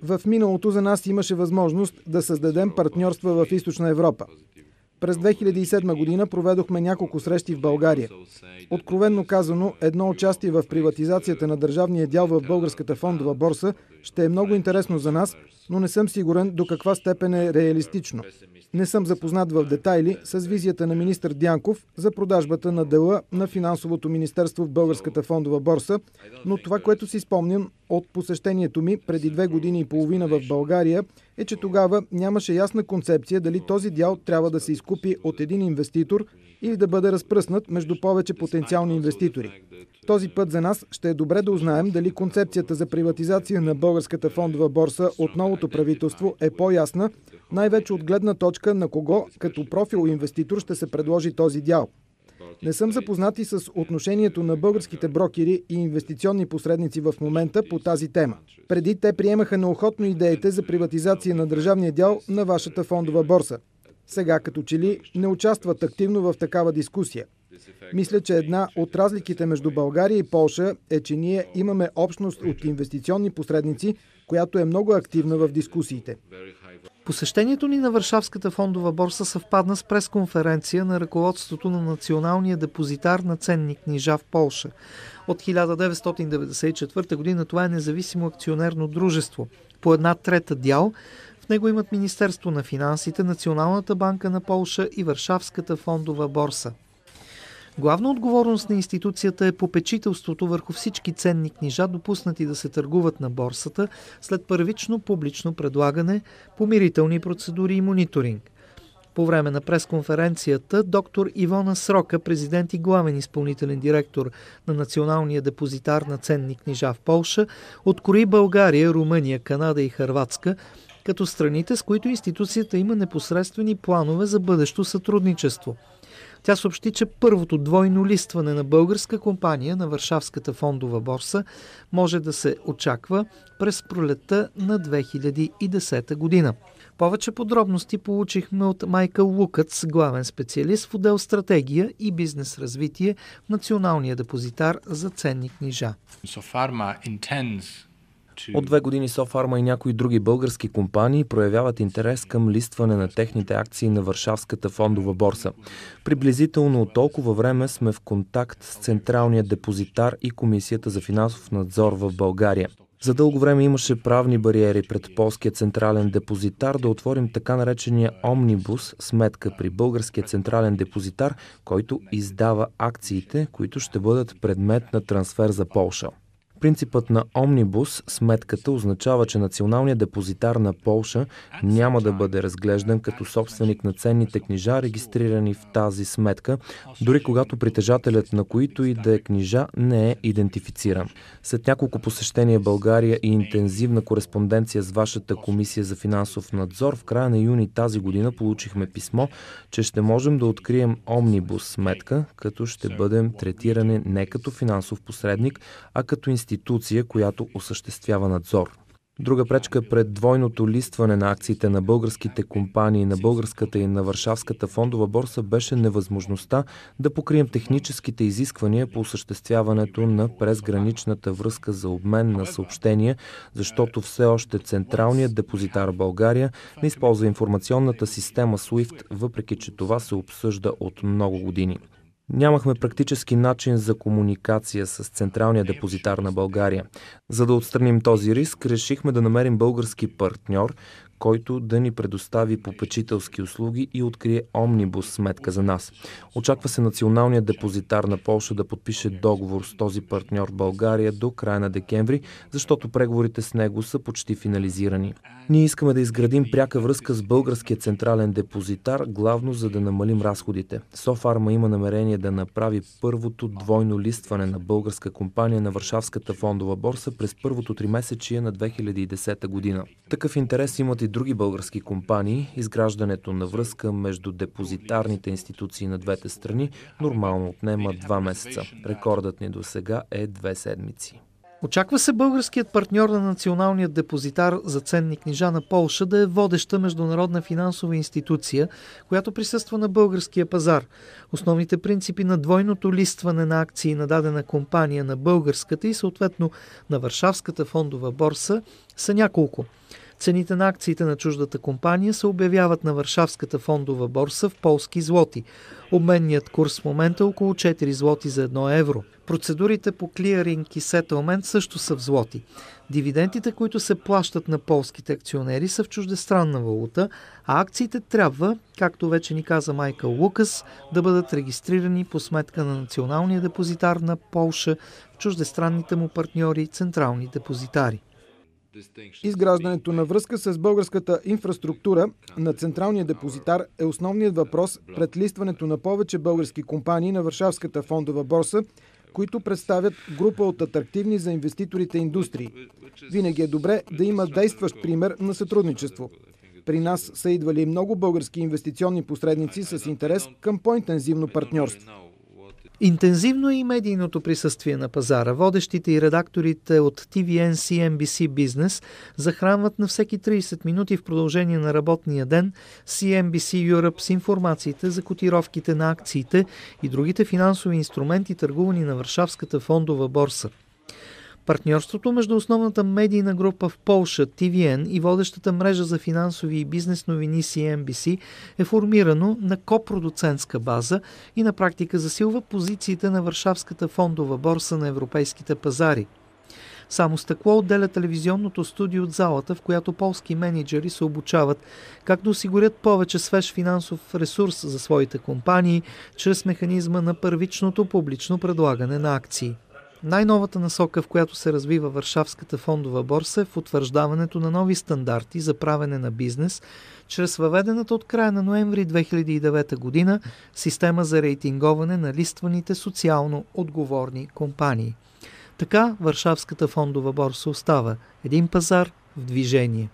В миналото за нас имаше възможност да създадем партньорства в Източна Европа. През 2007 година проведохме няколко срещи в България. Откровенно казано, едно участие в приватизацията на държавния дял в Българската фондова борса ще е много интересно за нас, но не съм сигурен до каква степен е реалистично. Не съм запознат в детайли с визията на министър Дянков за продажбата на дела на финансовото министерство в Българската фондова борса, но това, което си спомням от посещението ми преди 2 години и половина в България, е, че тогава нямаше ясна концепция дали този дял трябва да се изкупи от един инвеститор или да бъде разпръснат между повече потенциални инвеститори. Този път за нас ще е добре да узнаем дали концепцията за приватизация на Българската фондова борса от новото правителство е по-ясна, най-вече от гледна точка на кого като профил инвеститор ще се предложи този дял. Не съм запознат и с отношението на българските брокери и инвестиционни посредници в момента по тази тема. Преди те приемаха неохотно идеите за приватизация на държавния дял на вашата фондова борса. Сега като че ли не участват активно в такава дискусия. Мисля, че една от разликите между България и Полша е, че ние имаме общност от инвестиционни посредници, която е много активна в дискусиите. Посещението ни на Варшавската фондова борса съвпадна с пресконференция на ръководството на Националния депозитар на ценни книжа в Полша. От 1994 година това е независимо акционерно дружество. По 1/3 дял в него имат Министерство на финансите, Националната банка на Полша и Варшавската фондова борса. Главна отговорност на институцията е попечителството върху всички ценни книжа, допуснати да се търгуват на борсата, след първично публично предлагане, помирителни процедури и мониторинг. По време на пресконференцията доктор Ивона Срока, президент и главен изпълнителен директор на Националния депозитар на ценни книжа в Полша, открои България, Румъния, Канада и Хърватска като страните, с които институцията има непосредствени планове за бъдещо сътрудничество. Тя съобщи, че първото двойно листване на българска компания на Варшавската фондова борса може да се очаква през пролетта на 2010 година. Повече подробности получихме от Майкъл Лукац, главен специалист в отдел стратегия и бизнес развитие в Националния депозитар за ценни книжа. От 2 години Софарма и някои други български компании проявяват интерес към листване на техните акции на Варшавската фондова борса. Приблизително от толкова време сме в контакт с Централния депозитар и Комисията за финансов надзор в България. За дълго време имаше правни бариери пред полския централен депозитар да отворим така наречения омнибус сметка при българския централен депозитар, който издава акциите, които ще бъдат предмет на трансфер за Полша. Принципът на омнибус сметката означава, че националният депозитар на Полша няма да бъде разглеждан като собственик на ценните книжа, регистрирани в тази сметка, дори когато притежателят на които и да е книжа не е идентифициран. След няколко посещения в България и интензивна кореспонденция с вашата комисия за финансов надзор, в края на юни тази година получихме писмо, че ще можем да открием омнибус сметка, като ще бъдем третирани не като финансов посредник, а като институция, която осъществява надзор. Друга пречка пред двойното листване на акциите на българските компании на българската и на Варшавската фондова борса беше невъзможността да покрием техническите изисквания по осъществяването на презграничната връзка за обмен на съобщения, защото все още Централният депозитар България не използва информационната система SWIFT, въпреки че това се обсъжда от много години. Нямахме практически начин за комуникация с Централния депозитар на България. За да отстраним този риск, решихме да намерим български партньор, който да ни предостави попечителски услуги и открие омнибус сметка за нас. Очаква се Националният депозитар на Полша да подпише договор с този партньор в България до края на декември, защото преговорите с него са почти финализирани. Ние искаме да изградим пряка връзка с българския централен депозитар, главно за да намалим разходите. Софарма има намерение да направи първото двойно листване на българска компания на Варшавската фондова борса през първото тримесечие на 2010 година. Такъв интерес имат и други български компании. Изграждането на връзка между депозитарните институции на двете страни нормално отнема 2 месеца. Рекордът ни до сега е 2 седмици. Очаква се българският партньор на Националният депозитар за ценни книжа на Полша да е водеща международна финансова институция, която присъства на българския пазар. Основните принципи на двойното листване на акции на дадена компания на българската и съответно на Варшавската фондова борса са няколко. Цените на акциите на чуждата компания се обявяват на Варшавската фондова борса в полски злоти. Обменният курс в момента е около 4 злоти за 1 евро. Процедурите по клиринг и сетълмент също са в злоти. Дивидендите, които се плащат на полските акционери, са в чуждестранна валута, а акциите трябва, както вече ни каза Майкъл Лукас, да бъдат регистрирани по сметка на Националния депозитар на Полша в чуждестранните му партньори централни депозитари. Изграждането на връзка с българската инфраструктура на Централния депозитар е основният въпрос пред листването на повече български компании на Варшавската фондова борса, които представят група от атрактивни за инвеститорите индустрии. Винаги е добре да има действащ пример на сътрудничество. При нас са идвали много български инвестиционни посредници с интерес към по-интензивно партньорство. Интензивно е и медийното присъствие на пазара. Водещите и редакторите от TVN CNBC Business захранват на всеки 30 минути в продължение на работния ден CNBC Europe с информациите за котировките на акциите и другите финансови инструменти, търгувани на Варшавската фондова борса. Партньорството между основната медийна група в Полша TVN и водещата мрежа за финансови и бизнес новини CNBC е формирано на копродуцентска база и на практика засилва позициите на Варшавската фондова борса на европейските пазари. Само стъкло отделя телевизионното студио от залата, в която полски мениджъри се обучават как да осигурят повече свеж финансов ресурс за своите компании чрез механизма на първичното публично предлагане на акции. Най-новата насока, в която се развива Варшавската фондова борса, е в утвърждаването на нови стандарти за правене на бизнес, чрез въведената от края на ноември 2009 година система за рейтинговане на листваните социално отговорни компании. Така Варшавската фондова борса остава един пазар в движение.